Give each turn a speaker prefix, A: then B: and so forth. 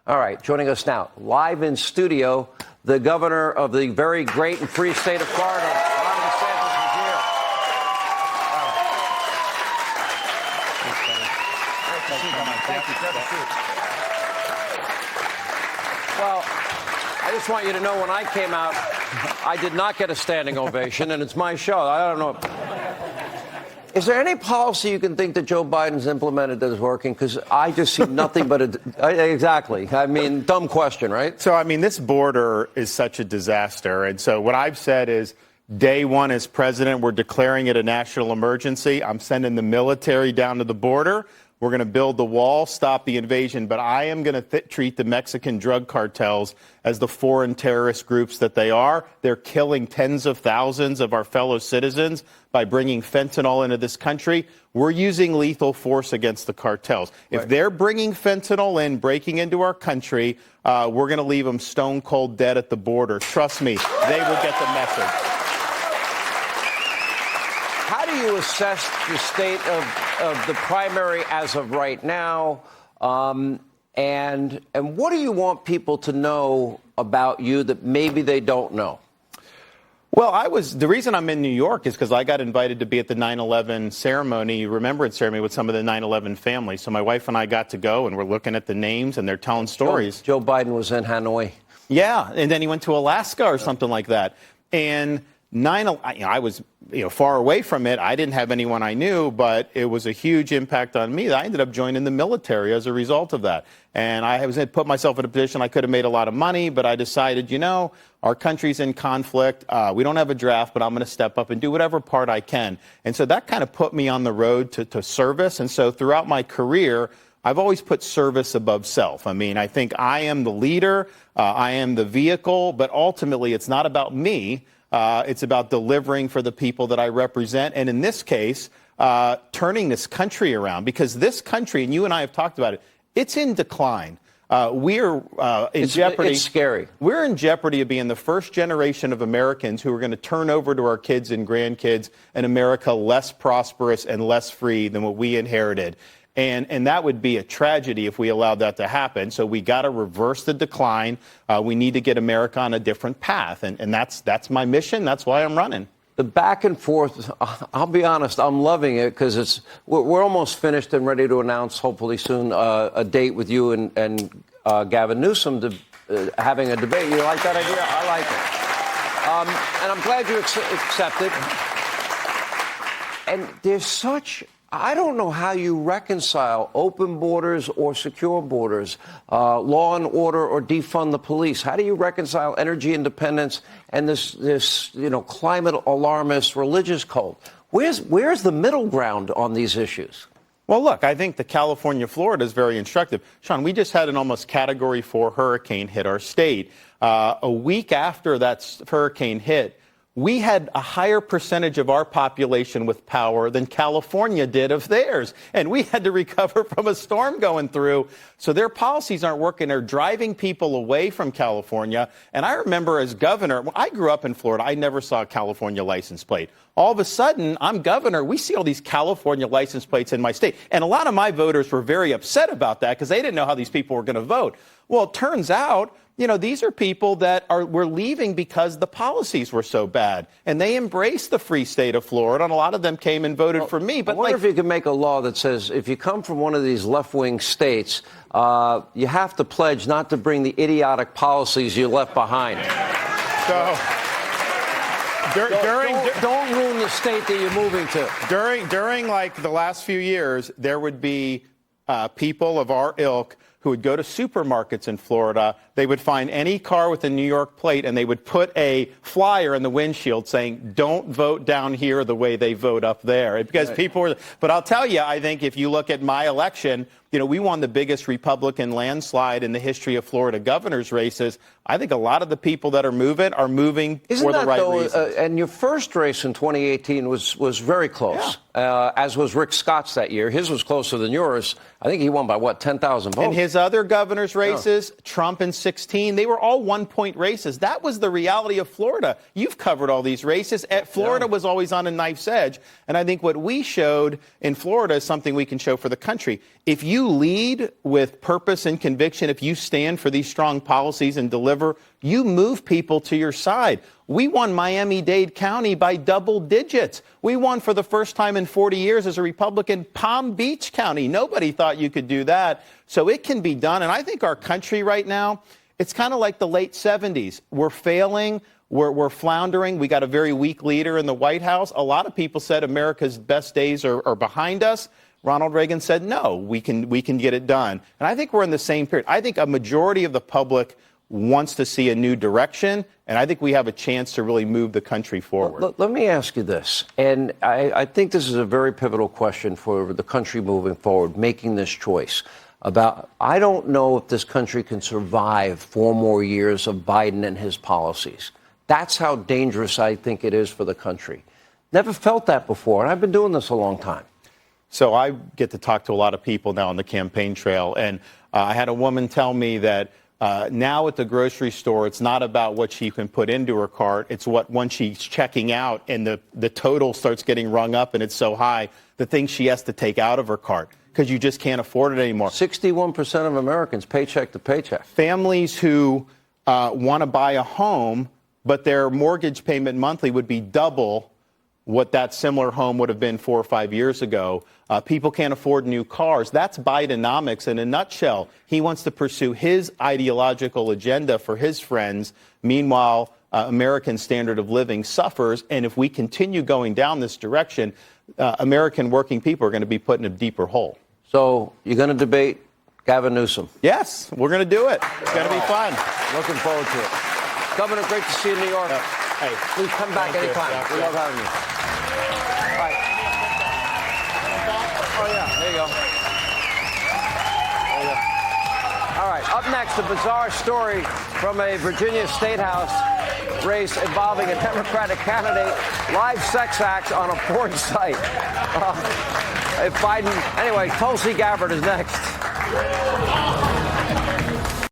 A: All right, joining us now, live in studio, the governor of the very great and free state of Florida, Ron DeSantis, is here. Thank you. Have a seat. Well, I just want you to know when I came out, I did not get a standing ovation, and it's my show. I don't know. Is there any policy you can think that Joe Biden's implemented that is working? Because I just see nothing but exactly. I mean, dumb question, right?
B: So, I mean, this border is such a disaster. And so what I've said is day one as president, we're declaring it a national emergency. I'm sending the military down to the border. We're going to build the wall, stop the invasion, but I am going to treat the Mexican drug cartels as the foreign terrorist groups that they are. They're killing tens of thousands of our fellow citizens by bringing fentanyl into this country. We're using lethal force against the cartels. Right. If they're bringing fentanyl in, breaking into our country, we're going to leave them stone cold dead at the border. Trust me, they will get the message.
A: How do you assess the state of the primary as of right now? And what do you want people to know about you that maybe they don't know?
B: Well, the reason I'm in New York is because I got invited to be at the 9/11 ceremony, remembrance ceremony with some of the 9/11 families. So my wife and I got to go, and we're looking at the names, and they're telling stories.
A: Joe Biden was in Hanoi.
B: Yeah, and then he went to Alaska or something like that. And I was far away from it. I didn't have anyone I knew, but it was a huge impact on me. I ended up joining the military as a result of that. And I put myself in a position I could have made a lot of money, but I decided, our country's in conflict. We don't have a draft, but I'm going to step up and do whatever part I can. And so that kind of put me on the road to service. And so throughout my career, I've always put service above self. I mean, I think I am the leader. I am the vehicle, but ultimately it's not about me. It's about delivering for the people that I represent. And in this case, turning this country around, because this country, and you and I have talked about it, it's in decline. We're in jeopardy.
A: It's scary.
B: We're in jeopardy of being the first generation of Americans who are going to turn over to our kids and grandkids an America less prosperous and less free than what we inherited. And that would be a tragedy if we allowed that to happen. So we got to reverse the decline. We need to get America on a different path. And that's my mission. That's why I'm running.
A: The back and forth, I'll be honest, I'm loving it because we're almost finished and ready to announce, hopefully soon, a date with you and Gavin Newsom having a debate. You like that idea? I like it. And I'm glad you accepted. And there's I don't know how you reconcile open borders or secure borders, law and order or defund the police. How do you reconcile energy independence and this climate alarmist religious cult? Where's the middle ground on these issues?
B: Well, look, I think the California-Florida is very instructive. Sean, we just had an almost Category 4 hurricane hit our state. A week after that hurricane hit, we had a higher percentage of our population with power than California did of theirs. And we had to recover from a storm going through. So their policies aren't working. They're driving people away from California. And I remember as governor, when I grew up in Florida, I never saw a California license plate. All of a sudden, I'm governor. We see all these California license plates in my state. And a lot of my voters were very upset about that because they didn't know how these people were going to vote. Well, it turns out, these are people that were leaving because the policies were so bad. And they embraced the free state of Florida, and a lot of them came and voted for me.
A: But I wonder if you could make a law that says if you come from one of these left-wing states, you have to pledge not to bring the idiotic policies you left behind.
B: So
A: don't ruin the state that you're moving to.
B: During the last few years, there would be people of our ilk who would go to supermarkets in Florida. They would find any car with a New York plate, and they would put a flyer in the windshield saying, don't vote down here the way they vote up there. Because people were, but I'll tell you, I think if you look at my election, we won the biggest Republican landslide in the history of Florida governor's races. I think a lot of the people that are moving for the right reasons.
A: And your first race in 2018 was very close, as was Rick Scott's that year. His was closer than yours. I think he won by, 10,000 votes?
B: And his other governor's races, Trump in 16, they were all one-point races. That was the reality of Florida. You've covered all these races. Florida was always on a knife's edge. And I think what we showed in Florida is something we can show for the country. If you you lead with purpose and conviction, if you stand for these strong policies and deliver, you move people to your side. We won Miami-Dade County by double digits. We won for the first time in 40 years as a Republican Palm Beach County. Nobody thought you could do that. So it can be done. And I think our country right now, it's kind of like the late 70s. We're failing. We're floundering. We got a very weak leader in the White House. A lot of people said America's best days are behind us. Ronald Reagan said, no, we can get it done. And I think we're in the same period. I think a majority of the public wants to see a new direction, and I think we have a chance to really move the country forward.
A: Let me ask you this, and I think this is a very pivotal question for the country moving forward, making this choice. I don't know if this country can survive 4 more years of Biden and his policies. That's how dangerous I think it is for the country. Never felt that before, and I've been doing this a long time.
B: So I get to talk to a lot of people now on the campaign trail, and I had a woman tell me that now at the grocery store, it's not about what she can put into her cart. It's when she's checking out and the total starts getting rung up and it's so high, the things she has to take out of her cart because you just can't afford it anymore.
A: 61% of Americans paycheck to paycheck.
B: Families who want to buy a home, but their mortgage payment monthly would be double what that similar home would have been 4 or 5 years ago. People can't afford new cars. That's Bidenomics in a nutshell. He wants to pursue his ideological agenda for his friends. Meanwhile, American standard of living suffers. And if we continue going down this direction, American working people are going to be put in a deeper hole.
A: So you're going to debate Gavin Newsom?
B: Yes, we're going to do it. It's going to be fun.
A: Looking forward to it. Governor, great to see you in New York.
B: Hey,
A: please come back anytime. We love having you. All right. Oh, yeah. There you go. There you go. All right. Up next, a bizarre story from a Virginia State House race involving a Democratic candidate, live sex act on a porn site. If Biden... Anyway, Tulsi Gabbard is next.